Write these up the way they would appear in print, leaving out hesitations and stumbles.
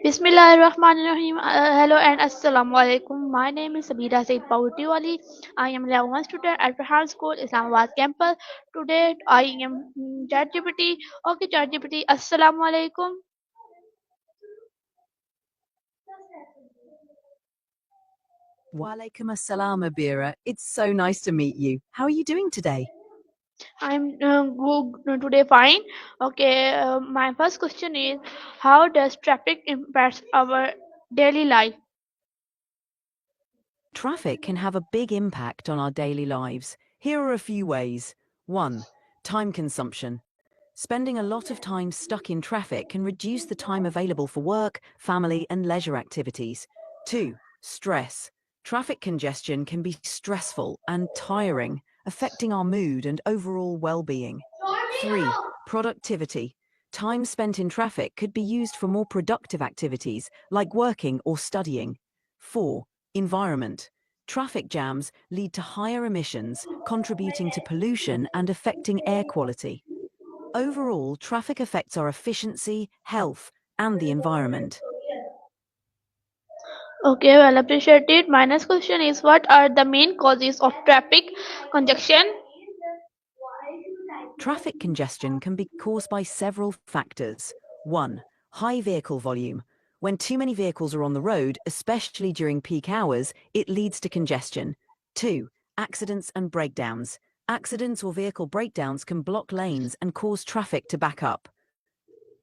Bismillahirrahmanirrahim. Hello and Assalamu alaikum. My name is Sabira Said Pautiwali. I am 11 student at Farhan School, Islamabad campus. Today I am ChatGPT. Okay, ChatGPT. Assalamu alaikum. Walaikum assalam, Abira. It's so nice to meet you. How are you doing today? I'm good today. Fine. Okay. My first question is, how does traffic impact our daily life? Traffic can have a big impact on our daily lives. Here are a few ways. 1. Time consumption. Spending a lot of time stuck in traffic can reduce the time available for work, family, and leisure activities. 2. Stress. Traffic congestion can be stressful and tiring, affecting our mood and overall well-being. 3. Productivity. Time spent in traffic could be used for more productive activities like working or studying. 4. Environment. Traffic jams lead to higher emissions, contributing to pollution and affecting air quality. Overall, traffic affects our efficiency, health, and the environment. Okay, well appreciated. My next question is, what are the main causes of traffic congestion? Traffic congestion can be caused by several factors. 1. High vehicle volume. When too many vehicles are on the road, especially during peak hours, it leads to congestion. 2. Accidents and breakdowns. Accidents or vehicle breakdowns can block lanes and cause traffic to back up.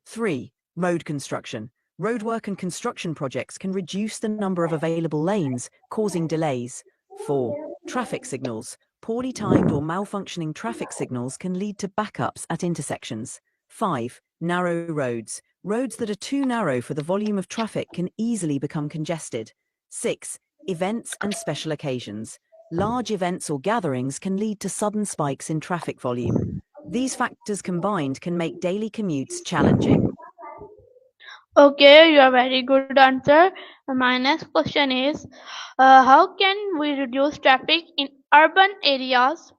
3. Road construction. Roadwork and construction projects can reduce the number of available lanes, causing delays. 4. Traffic signals. Poorly timed or malfunctioning traffic signals can lead to backups at intersections. 5. Narrow roads. Roads that are too narrow for the volume of traffic can easily become congested. 6. Events and special occasions. Large events or gatherings can lead to sudden spikes in traffic volume. These factors combined can make daily commutes challenging. Okay, you are very good answer. My next question is, how can we reduce traffic in urban areas?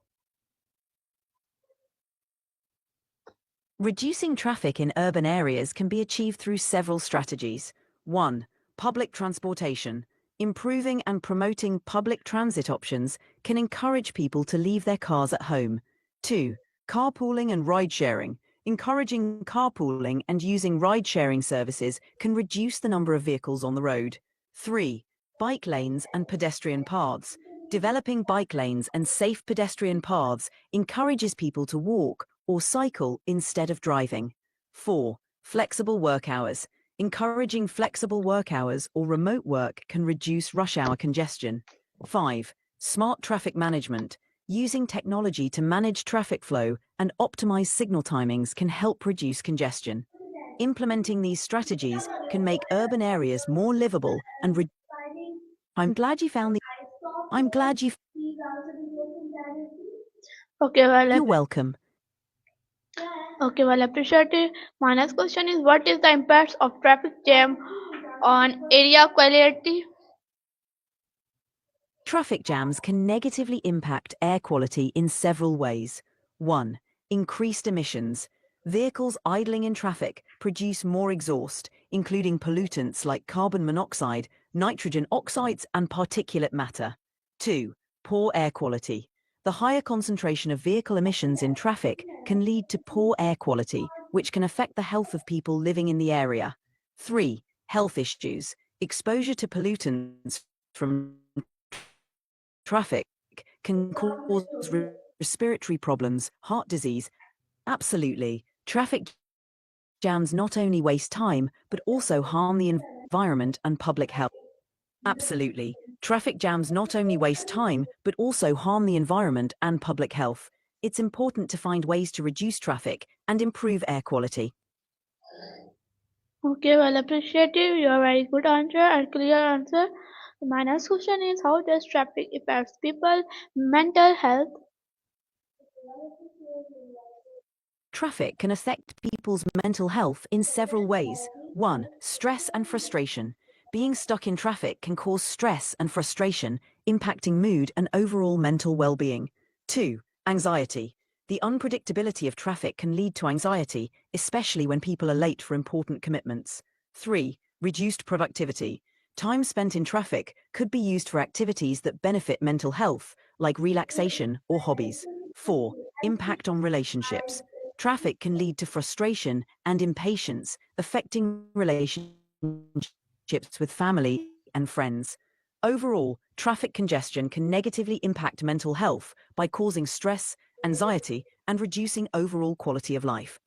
Reducing traffic in urban areas can be achieved through several strategies. 1. Public transportation. Improving and promoting public transit options can encourage people to leave their cars at home. 2. Carpooling and ride-sharing. Encouraging carpooling and using ride-sharing services can reduce the number of vehicles on the road. 3. Bike lanes and pedestrian paths. Developing bike lanes and safe pedestrian paths encourages people to walk or cycle instead of driving. 4. Flexible work hours. Encouraging flexible work hours or remote work can reduce rush hour congestion. 5. Smart traffic management. Using technology to manage traffic flow and optimize signal timings can help reduce congestion. Implementing these strategies can make urban areas more livable and I'm glad you found the I'm glad you Okay, well, You're welcome. appreciated. My next question is, what is the impact of traffic jam on area quality? Traffic jams can negatively impact air quality in several ways. 1. Increased emissions. Vehicles idling in traffic produce more exhaust, including pollutants like carbon monoxide, nitrogen oxides, and particulate matter. 2. Poor air quality. The higher concentration of vehicle emissions in traffic can lead to poor air quality, which can affect the health of people living in the area. 3. Health issues. Exposure to pollutants from traffic can cause respiratory problems, heart disease. Absolutely. Traffic jams not only waste time, but also harm the environment and public health. Absolutely. Traffic jams not only waste time, but also harm the environment and public health. It's important to find ways to reduce traffic and improve air quality. Okay, well, appreciative. You are very good answer and clear answer. My next question is, how does traffic affect people mental health? Traffic can affect people's mental health in several ways. 1. Stress and frustration. Being stuck in traffic can cause stress and frustration, impacting mood and overall mental well-being. 2. Anxiety. The unpredictability of traffic can lead to anxiety, especially when people are late for important commitments. 3. Reduced productivity. Time spent in traffic could be used for activities that benefit mental health, like relaxation or hobbies. 4. Impact on relationships. Traffic can lead to frustration and impatience, affecting relationships with family and friends. Overall, traffic congestion can negatively impact mental health by causing stress, anxiety, and reducing overall quality of life.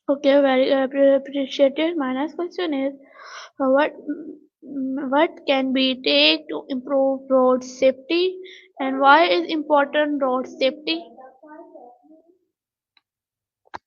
Okay, very appreciated. My next question is, what can be take to improve road safety, and why is important road safety?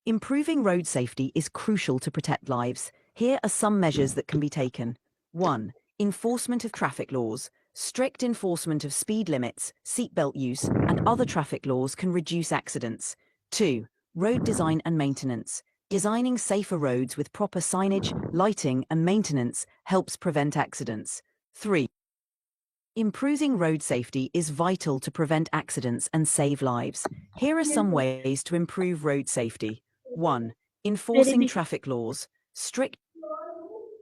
Improving road safety is crucial to protect lives. Here are some measures that can be taken. 1. Enforcement of traffic laws. Strict enforcement of speed limits, seatbelt use, and other traffic laws can reduce accidents. 2. Road design and maintenance. Designing safer roads with proper signage, lighting, and maintenance helps prevent accidents. 3. Improving road safety is vital to prevent accidents and save lives. Here are some ways to improve road safety. 1. Very Enforcing big. traffic laws. Strict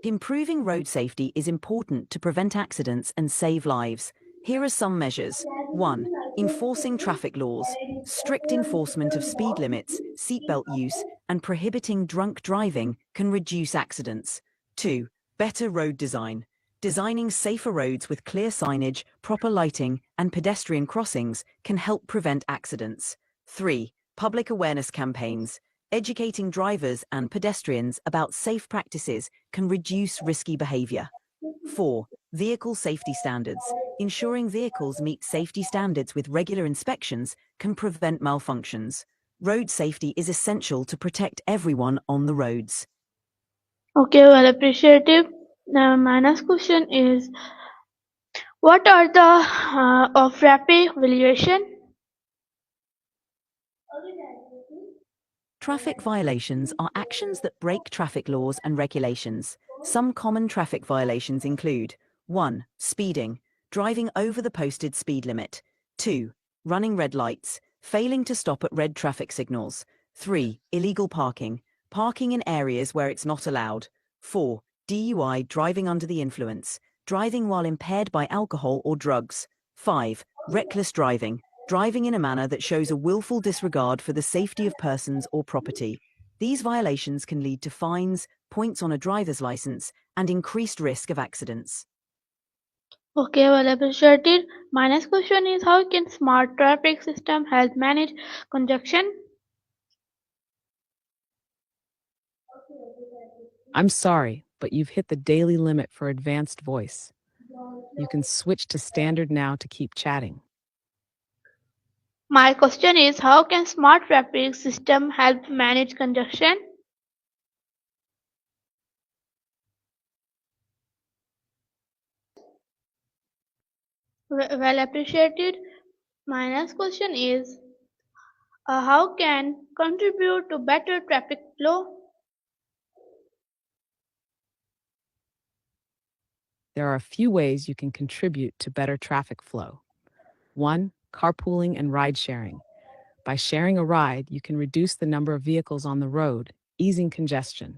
Improving road safety is important to prevent accidents and save lives. Here are some measures. 1. Enforcing traffic laws. Strict enforcement of speed limits, seatbelt use, and prohibiting drunk driving can reduce accidents. 2. Better road design. Designing safer roads with clear signage, proper lighting, and pedestrian crossings can help prevent accidents. 3. Public awareness campaigns. Educating drivers and pedestrians about safe practices can reduce risky behavior. 4. Vehicle safety standards. Ensuring vehicles meet safety standards with regular inspections can prevent malfunctions. Road safety is essential to protect everyone on the roads. Okay, well appreciative. Now, my next question is, what are the of rapid valuation? Traffic violations are actions that break traffic laws and regulations. Some common traffic violations include 1. Speeding, driving over the posted speed limit. 2. Running red lights, failing to stop at red traffic signals. 3. Illegal parking, parking in areas where it's not allowed. 4. DUI, driving under the influence, driving while impaired by alcohol or drugs. 5. Reckless driving, driving in a manner that shows a willful disregard for the safety of persons or property. These violations can lead to fines, points on a driver's license, and increased risk of accidents. Okay, well appreciated. My next question is, how can smart traffic system help manage congestion? I'm sorry, but you've hit the daily limit for advanced voice. You can switch to standard now to keep chatting. My question is, how can smart traffic system help manage congestion? Well appreciated. My next question is, how can contribute to better traffic flow? There are a few ways you can contribute to better traffic flow. 1. Carpooling and ride sharing. By sharing a ride, you can reduce the number of vehicles on the road, easing congestion.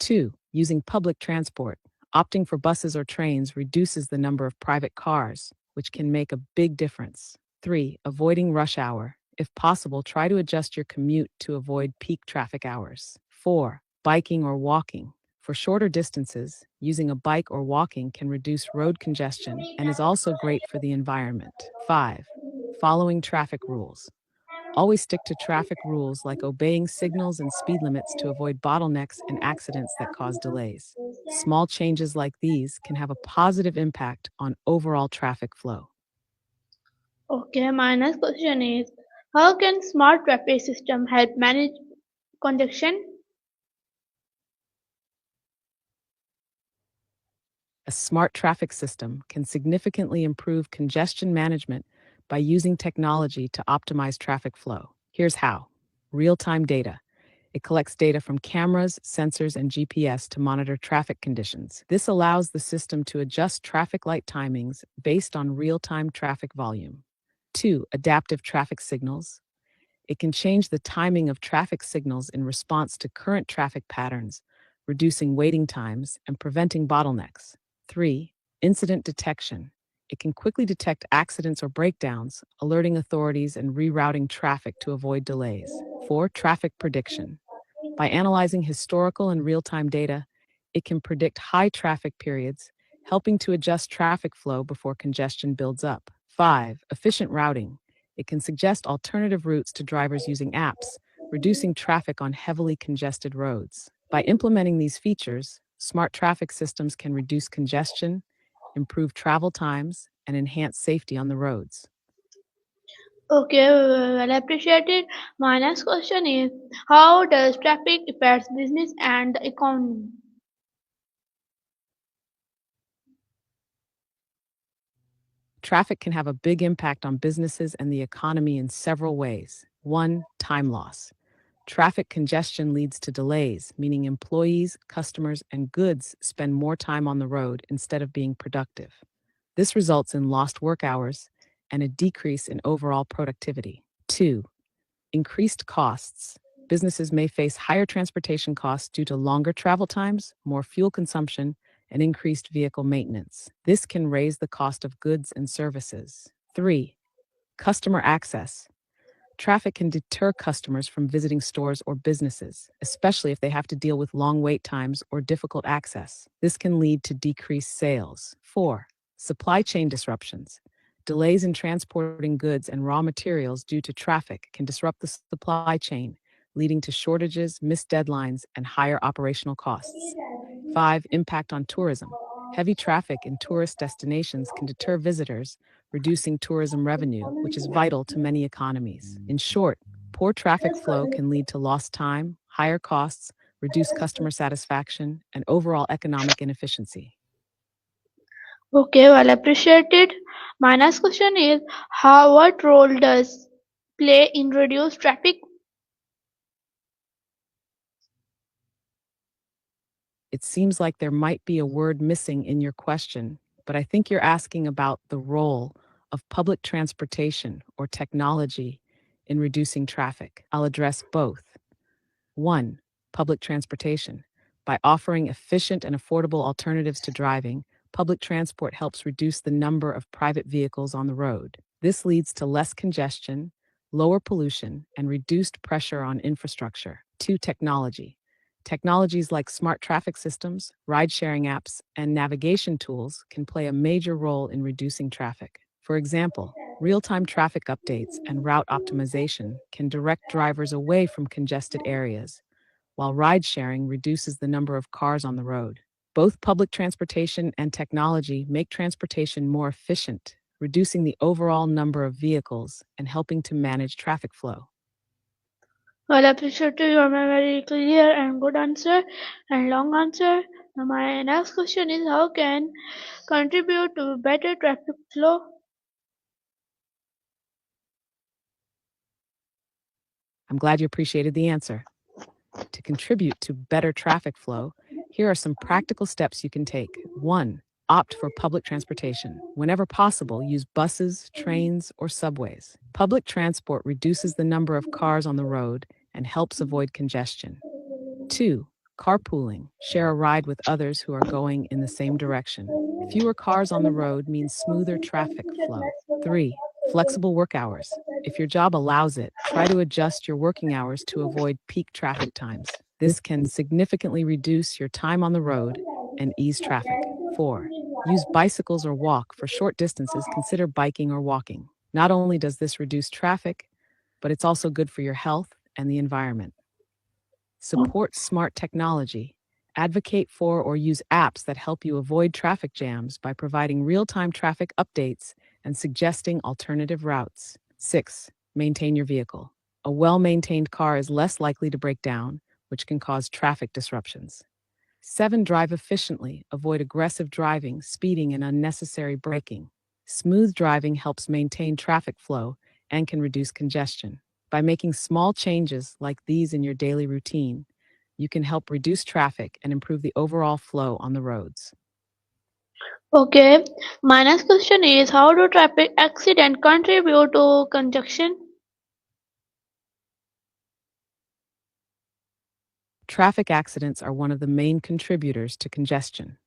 2. Using public transport. Opting for buses or trains reduces the number of private cars, which can make a big difference. 3. Avoiding rush hour. If possible, try to adjust your commute to avoid peak traffic hours. 4. Biking or walking. For shorter distances, using a bike or walking can reduce road congestion and is also great for the environment. 5. Following traffic rules. Always stick to traffic rules like obeying signals and speed limits to avoid bottlenecks and accidents that cause delays. Small changes like these can have a positive impact on overall traffic flow. Okay, my next question is, how can smart traffic system help manage congestion? A smart traffic system can significantly improve congestion management by using technology to optimize traffic flow. Here's how. Real-time data. It collects data from cameras, sensors, and GPS to monitor traffic conditions. This allows the system to adjust traffic light timings based on real-time traffic volume. 2. Adaptive traffic signals. It can change the timing of traffic signals in response to current traffic patterns, reducing waiting times and preventing bottlenecks. 3. Incident detection. It can quickly detect accidents or breakdowns, alerting authorities and rerouting traffic to avoid delays. 4. Traffic prediction. By analyzing historical and real time data, it can predict high traffic periods, helping to adjust traffic flow before congestion builds up. 5. Efficient routing. It can suggest alternative routes to drivers using apps, reducing traffic on heavily congested roads. By implementing these features, smart traffic systems can reduce congestion, improve travel times, and enhance safety on the roads. Okay, well appreciated. My next question is, how does traffic affect business and the economy? Traffic can have a big impact on businesses and the economy in several ways. 1. Time loss. Traffic congestion leads to delays, meaning employees, customers, and goods spend more time on the road instead of being productive. This results in lost work hours and a decrease in overall productivity. 2. Increased costs. Businesses may face higher transportation costs due to longer travel times, more fuel consumption, and increased vehicle maintenance. This can raise the cost of goods and services. 3. Customer access. Traffic can deter customers from visiting stores or businesses, especially if they have to deal with long wait times or difficult access. This can lead to decreased sales. 4. Supply chain disruptions. Delays in transporting goods and raw materials due to traffic can disrupt the supply chain, leading to shortages, missed deadlines, and higher operational costs. 5. Impact on tourism. Heavy traffic in tourist destinations can deter visitors, reducing tourism revenue, which is vital to many economies. In short, poor traffic flow can lead to lost time, higher costs, reduced customer satisfaction, and overall economic inefficiency. Okay, well appreciated. My next question is, how what role does play in reduced traffic? It seems like there might be a word missing in your question, but I think you're asking about the role of public transportation or technology in reducing traffic. I'll address both. 1. Public transportation. By offering efficient and affordable alternatives to driving, public transport helps reduce the number of private vehicles on the road. This leads to less congestion, lower pollution, and reduced pressure on infrastructure. 2. Technology. Technologies like smart traffic systems, ride sharing apps, and navigation tools can play a major role in reducing traffic. For example, real time traffic updates and route optimization can direct drivers away from congested areas, while ride sharing reduces the number of cars on the road. Both public transportation and technology make transportation more efficient, reducing the overall number of vehicles and helping to manage traffic flow. Well appreciated. You are my very clear and good answer and long answer. Now my next question is, how can contribute to better traffic flow? I'm glad you appreciated the answer. To contribute to better traffic flow, here are some practical steps you can take. 1. Opt for public transportation. Whenever possible, use buses, trains, or subways. Public transport reduces the number of cars on the road and helps avoid congestion. 2. Carpooling. Share a ride with others who are going in the same direction. Fewer cars on the road means smoother traffic flow. 3. Flexible work hours. If your job allows it, try to adjust your working hours to avoid peak traffic times. This can significantly reduce your time on the road and ease traffic. 4. Use bicycles or walk for short distances. Consider biking or walking. Not only does this reduce traffic, but it's also good for your health and the environment. Support smart technology. Advocate for or use apps that help you avoid traffic jams by providing real time traffic updates and suggesting alternative routes. 6. Maintain your vehicle. A well maintained car is less likely to break down, which can cause traffic disruptions. 7. Drive efficiently. Avoid aggressive driving, speeding, and unnecessary braking. Smooth driving helps maintain traffic flow and can reduce congestion. By making small changes like these in your daily routine, you can help reduce traffic and improve the overall flow on the roads. Okay, my next question is, how do traffic accidents contribute to congestion? Traffic accidents are one of the main contributors to congestion.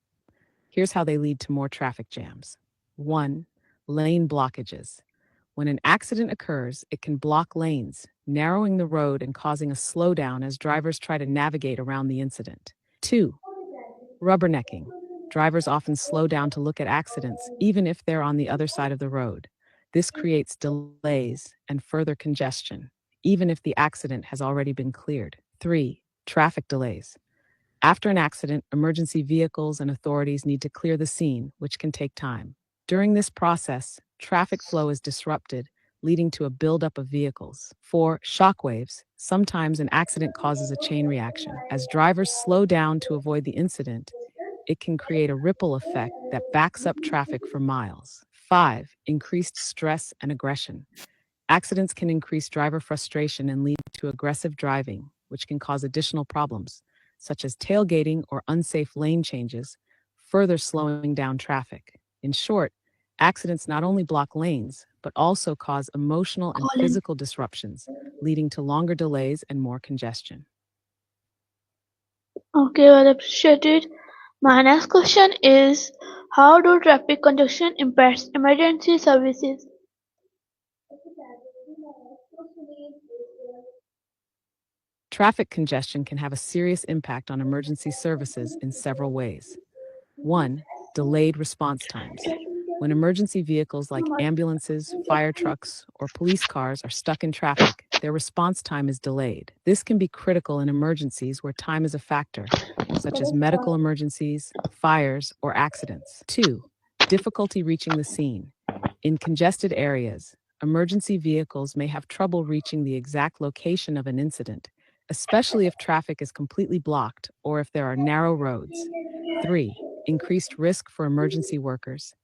Here's how they lead to more traffic jams. 1. Lane blockages. When an accident occurs, it can block lanes, narrowing the road and causing a slowdown as drivers try to navigate around the incident. 2. Rubbernecking. Drivers often slow down to look at accidents, even if they're on the other side of the road. This creates delays and further congestion, even if the accident has already been cleared. 3. Traffic delays. After an accident, emergency vehicles and authorities need to clear the scene, which can take time. During this process, traffic flow is disrupted, leading to a buildup of vehicles. 4. Shockwaves. Sometimes an accident causes a chain reaction. As drivers slow down to avoid the incident, it can create a ripple effect that backs up traffic for miles. 5. Increased stress and aggression. Accidents can increase driver frustration and lead to aggressive driving, which can cause additional problems, such as tailgating or unsafe lane changes, further slowing down traffic. In short, accidents not only block lanes, but also cause emotional and Colin. physical disruptions, leading to longer delays and more congestion. Okay, well appreciated. My next question is, how do traffic congestion impacts emergency services? Traffic congestion can have a serious impact on emergency services in several ways. 1. Delayed response times. When emergency vehicles like ambulances, fire trucks, or police cars are stuck in traffic, their response time is delayed. This can be critical in emergencies where time is a factor, such as medical emergencies, fires, or accidents. 2. Difficulty reaching the scene. In congested areas, emergency vehicles may have trouble reaching the exact location of an incident, especially if traffic is completely blocked or if there are narrow roads. 3. Increased risk for emergency workers.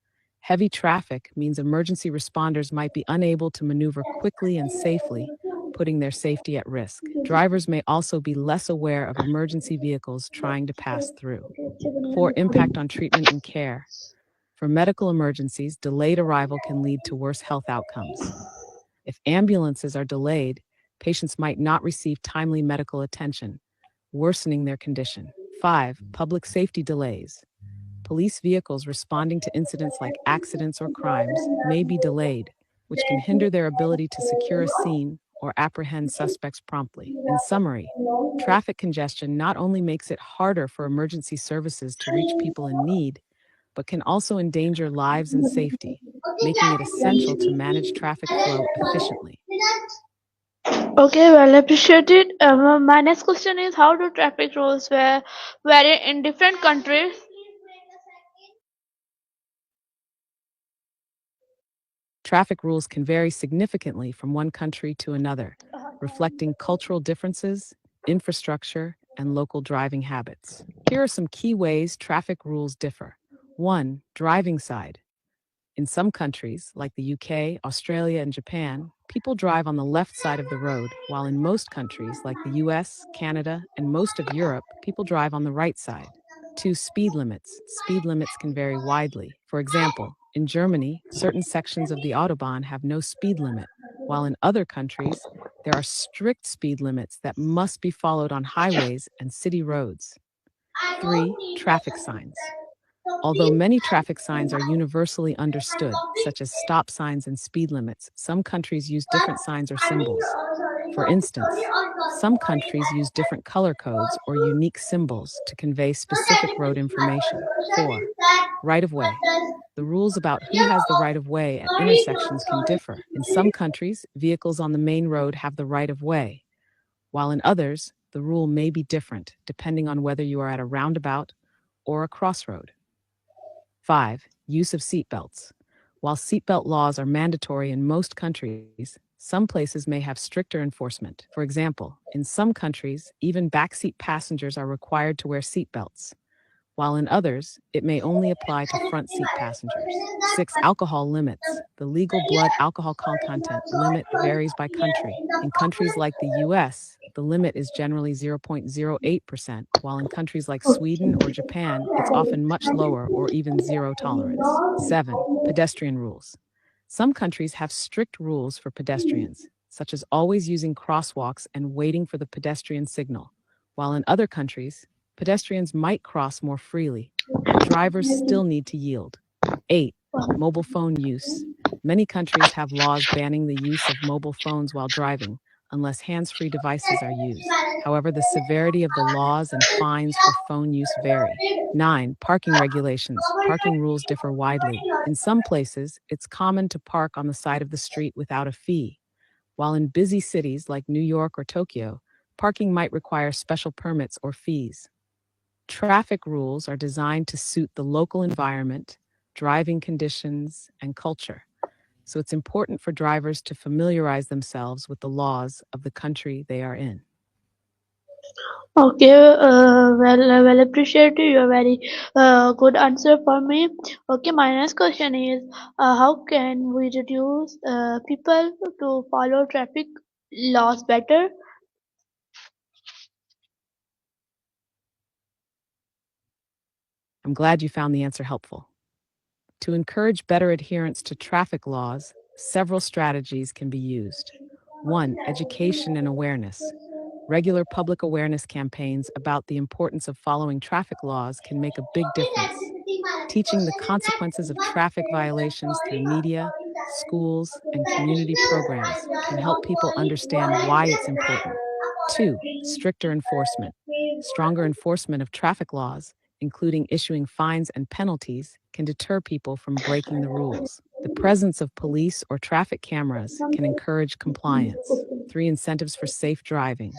Heavy traffic means emergency responders might be unable to maneuver quickly and safely, putting their safety at risk. Drivers may also be less aware of emergency vehicles trying to pass through. 4. Impact on treatment and care. For medical emergencies, delayed arrival can lead to worse health outcomes. If ambulances are delayed, patients might not receive timely medical attention, worsening their condition. 5. Public safety delays. Police vehicles responding to incidents like accidents or crimes may be delayed, which can hinder their ability to secure a scene or apprehend suspects promptly. In summary, traffic congestion not only makes it harder for emergency services to reach people in need, but can also endanger lives and safety, making it essential to manage traffic flow efficiently. Okay, well appreciated. My next question is, how do traffic rules vary in different countries? Traffic rules can vary significantly from one country to another, reflecting cultural differences, infrastructure, and local driving habits. Here are some key ways traffic rules differ. 1. Driving side. In some countries, like the UK, Australia, and Japan, people drive on the left side of the road, while in most countries, like the US, Canada, and most of Europe, people drive on the right side. 2. Speed limits. Speed limits can vary widely. For example, in Germany, certain sections of the Autobahn have no speed limit, while in other countries, there are strict speed limits that must be followed on highways and city roads. 3. Traffic signs. Although many traffic signs are universally understood, such as stop signs and speed limits, some countries use different signs or symbols. For instance, some countries use different color codes or unique symbols to convey specific road information. 4. Right of way. The rules about who has the right of way at intersections can differ. In some countries, vehicles on the main road have the right of way, while in others, the rule may be different depending on whether you are at a roundabout or a crossroad. 5. Use of seatbelts. While seatbelt laws are mandatory in most countries, some places may have stricter enforcement. For example, in some countries, even backseat passengers are required to wear seatbelts, while in others, it may only apply to front seat passengers. 6. Alcohol limits. The legal blood alcohol content limit varies by country. In countries like the US, the limit is generally 0.08%, while in countries like Sweden or Japan, it's often much lower or even zero tolerance. 7. Pedestrian rules. Some countries have strict rules for pedestrians, such as always using crosswalks and waiting for the pedestrian signal, while in other countries, pedestrians might cross more freely, but drivers still need to yield. 8. Mobile phone use. Many countries have laws banning the use of mobile phones while driving, unless hands free devices are used. However, the severity of the laws and fines for phone use vary. 9. Parking regulations. Parking rules differ widely. In some places, it's common to park on the side of the street without a fee, while in busy cities like New York or Tokyo, parking might require special permits or fees. Traffic rules are designed to suit the local environment, driving conditions, and culture. So it's important for drivers to familiarize themselves with the laws of the country they are in. Okay, well, appreciate your very good answer for me. Okay, my next question is, how can we reduce people to follow traffic laws better? I'm glad you found the answer helpful. To encourage better adherence to traffic laws, several strategies can be used. 1. Education and awareness. Regular public awareness campaigns about the importance of following traffic laws can make a big difference. Teaching the consequences of traffic violations through media, schools, and community programs can help people understand why it's important. 2. Stricter enforcement. Stronger enforcement of traffic laws, including issuing fines and penalties, can deter people from breaking the rules. The presence of police or traffic cameras can encourage compliance. 3. Incentives for safe driving.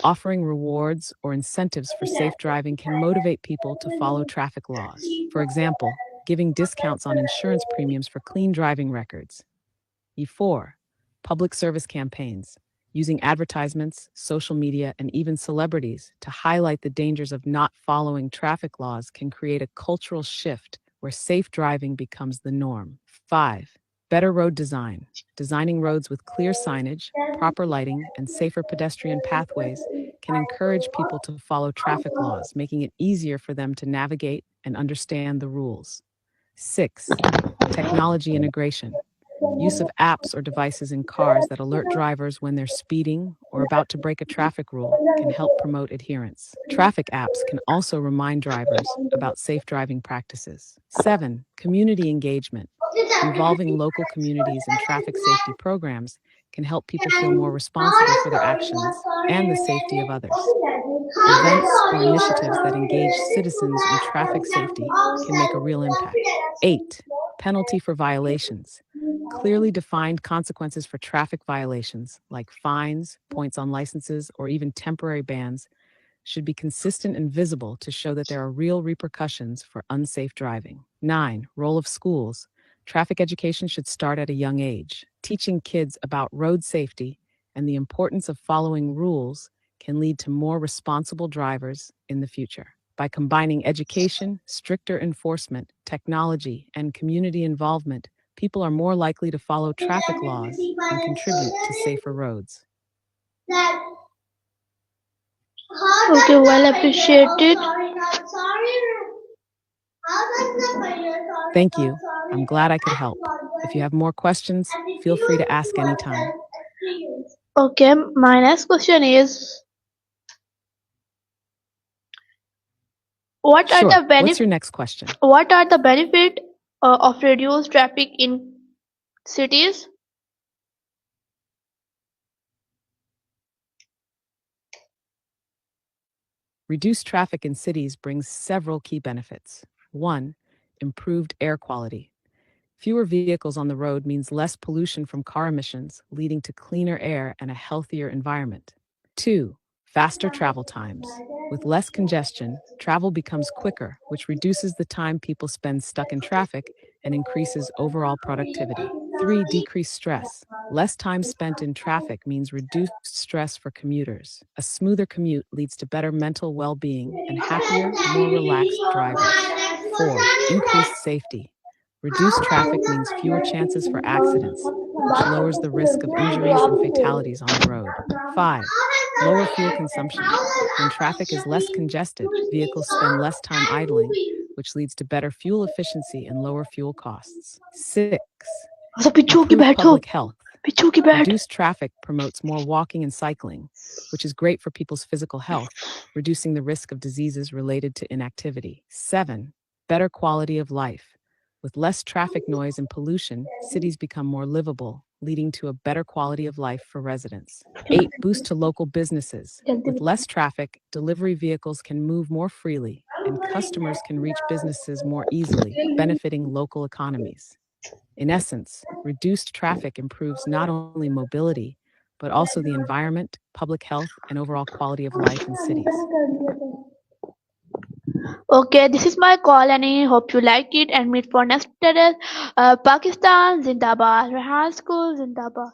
Offering rewards or incentives for safe driving can motivate people to follow traffic laws. For example, giving discounts on insurance premiums for clean driving records. E4. Public service campaigns. Using advertisements, social media, and even celebrities to highlight the dangers of not following traffic laws can create a cultural shift where safe driving becomes the norm. 5. Better road design. Designing roads with clear signage, proper lighting, and safer pedestrian pathways can encourage people to follow traffic laws, making it easier for them to navigate and understand the rules. 6. Technology integration. Use of apps or devices in cars that alert drivers when they're speeding or about to break a traffic rule can help promote adherence. Traffic apps can also remind drivers about safe driving practices. 7. Community engagement. Involving local communities in traffic safety programs can help people feel more responsible for their actions and the safety of others. Events or initiatives that engage citizens in traffic safety can make a real impact. 8. Penalty for violations. Clearly defined consequences for traffic violations, like fines, points on licenses, or even temporary bans, should be consistent and visible to show that there are real repercussions for unsafe driving. 9. Role of schools. Traffic education should start at a young age. Teaching kids about road safety and the importance of following rules can lead to more responsible drivers in the future. By combining education, stricter enforcement, technology, and community involvement, people are more likely to follow traffic laws and contribute to safer roads. Okay, well appreciated. Thank you. I'm glad I could help. If you have more questions, feel free to ask anytime. Okay, my next question is, what are Sure. the What's benef- your next question? what are the benefit of reduced traffic in cities? Reduced traffic in cities brings several key benefits. 1. Improved air quality. Fewer vehicles on the road means less pollution from car emissions, leading to cleaner air and a healthier environment. 2. Faster travel times. With less congestion, travel becomes quicker, which reduces the time people spend stuck in traffic and increases overall productivity. 3. Decreased stress. Less time spent in traffic means reduced stress for commuters. A smoother commute leads to better mental well being and happier, more relaxed drivers. 4. Increased safety. Reduced traffic means fewer chances for accidents, which lowers the risk of injuries and fatalities on the road. 5. Lower fuel consumption. When traffic is less congested, vehicles spend less time idling, which leads to better fuel efficiency and lower fuel costs. 6. अच्छा पिछू की Improved बैठो. public health. पिछू की बैठ Reduced traffic promotes more walking and cycling, which is great for people's physical health, reducing the risk of diseases related to inactivity. 7. Better quality of life. With less traffic noise and pollution, cities become more livable, leading to a better quality of life for residents. 8. Boost to local businesses. जल्दी With less traffic, delivery vehicles can move more freely, and customers can reach businesses more easily, benefiting local economies. In essence, reduced traffic improves not only mobility, but also the environment, public health, and overall quality of life in cities. Okay, this is my call, and I hope you like it. And meet for next tutorial. Pakistan Zindabad, Rehan School Zindabad.